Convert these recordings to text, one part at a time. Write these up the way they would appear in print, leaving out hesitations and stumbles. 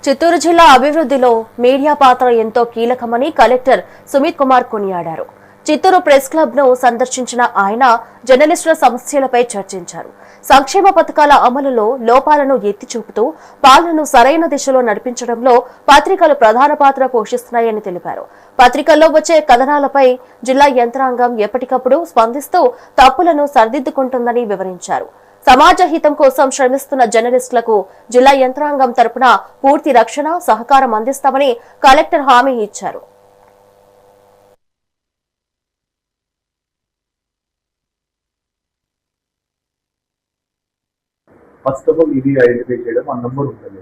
చిత్తూరు జిల్లా అభివృద్ధిలో మీడియా పాత్ర ఎంతో కీలకమని కలెక్టర్ సుమిత్ కుమార్ కొనియాడారు. చిత్తూరు ప్రెస్ క్లబ్ ను సందర్శించిన ఆయన జర్నలిస్టుల సమస్యలపై చర్చించారు. సంక్షేమ పథకాల అమలులో లోపాలను ఎత్తి చూపుతూ పాలనను సరైన దిశలో నడిపించడంలో పత్రికలు ప్రధాన పాత్ర పోషిస్తున్నాయని తెలిపారు. పత్రికల్లో వచ్చే కథనాలపై జిల్లా యంత్రాంగం ఎప్పటికప్పుడు స్పందిస్తూ తప్పులను సరిదిద్దుకుంటుందని వివరించారు. సమాజ హితం కోసం శ్రమిస్తున్న జర్నలిస్టులకు జిల్లా యంత్రాంగం తరపున పూర్తి రక్షణ, సహకారం అందిస్తామని కలెక్టర్ హామీ ఇచ్చారు. ఫస్ట్ ఆఫ్ ఆల్ ఇది ఐడెంటిఫై చేయడం ఆ నంబర్ ఉంటుంది.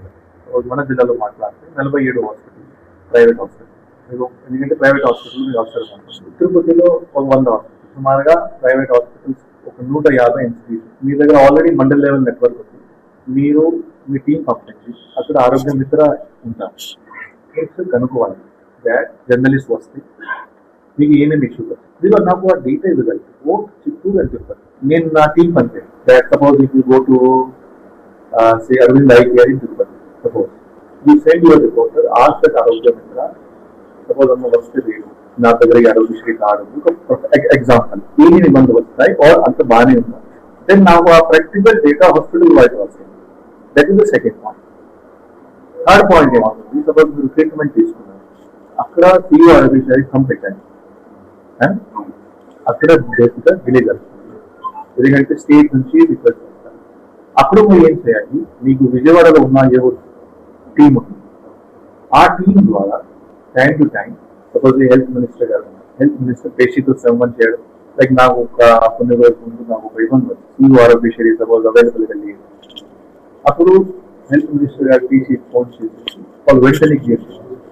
మన జిల్లాలో మాట్లాడితే 47 హాస్పిటల్, ప్రైవేట్ హాస్పిటల్. ఎందుకంటే ప్రైవేట్ హాస్పిటల్ మీకు అవసరం ఉంటుంది. తిరుపతిలో 100 హాస్పిటల్, సుమారుగా ప్రైవేట్ హాస్పిటల్స్ ఒక 150 ఇన్స్టిట్యూషన్. మీ దగ్గర ఆల్రెడీ మండల్ లెవెల్ నెట్వర్క్ ఉంది. మీరు మీ టీం పంపించి అక్కడ ఆరోగ్య మిత్ర ఉంటారు. కనుక్కోవాలి దాట్ జర్నలిస్ట్ వస్తే మీకు ఏమేమి ఇష్యూస్ వస్తాయి. నాకు ఆ డేటా ఇవ్వగలిగి చిత్తూరు అని చెప్పారు. నేను నా టీం పంపే that suppose if you go to say Arvind IKR in Tirupati, suppose you send your reporter, ask that Arogya Mitra, suppose I'm a leader, నా దగ్గర ఆరోగ్యశ్రీ కార్డు ఎగ్జాంపుల్ ఏమి నిబంధనలు వస్తాయి ఆర్ అంత బాగానే ఉంది. దెన్ నాకు ఆ ప్రాక్టికల్ డేటా హాస్పిటల్ వైజ్ వస్తుంది. That is the second point. Third point ఏమవుతుంది, సపోజ్ మీరు ట్రీట్మెంట్ తీసుకున్నారు, అక్కడ సిఇఓ ఆరోగ్యశ్రీ కమ్ పెట్టండి, అక్కడ బేసిక్గా విలేజ్ వస్తుంది. ఎందుకంటే స్టేట్ నుంచి రిక్వెస్ట్ వస్తారు. అప్పుడు మీరు ఏం చేయాలి, మీకు విజయవాడలో ఉన్న ఏవో టీం ఉంటుంది, ఆ టీం ద్వారా time to time suppose health minister గారు హెల్త్ మినిస్టర్ పేషీతో సంబంధం చేయడం. లైక్ నాకు ఒక కొన్ని రోజుల ముందు నాకు ఒక ఇబ్బంది వచ్చింది, సిఇఓ ఆరోగ్యశ్రీ సపోజ్ అవైలబుల్గా లేదు. అప్పుడు హెల్త్ మినిస్టర్ గారు టీసీ ఫోన్ చేసి వాళ్ళు వెంటనే క్లియర్ చేస్తారు.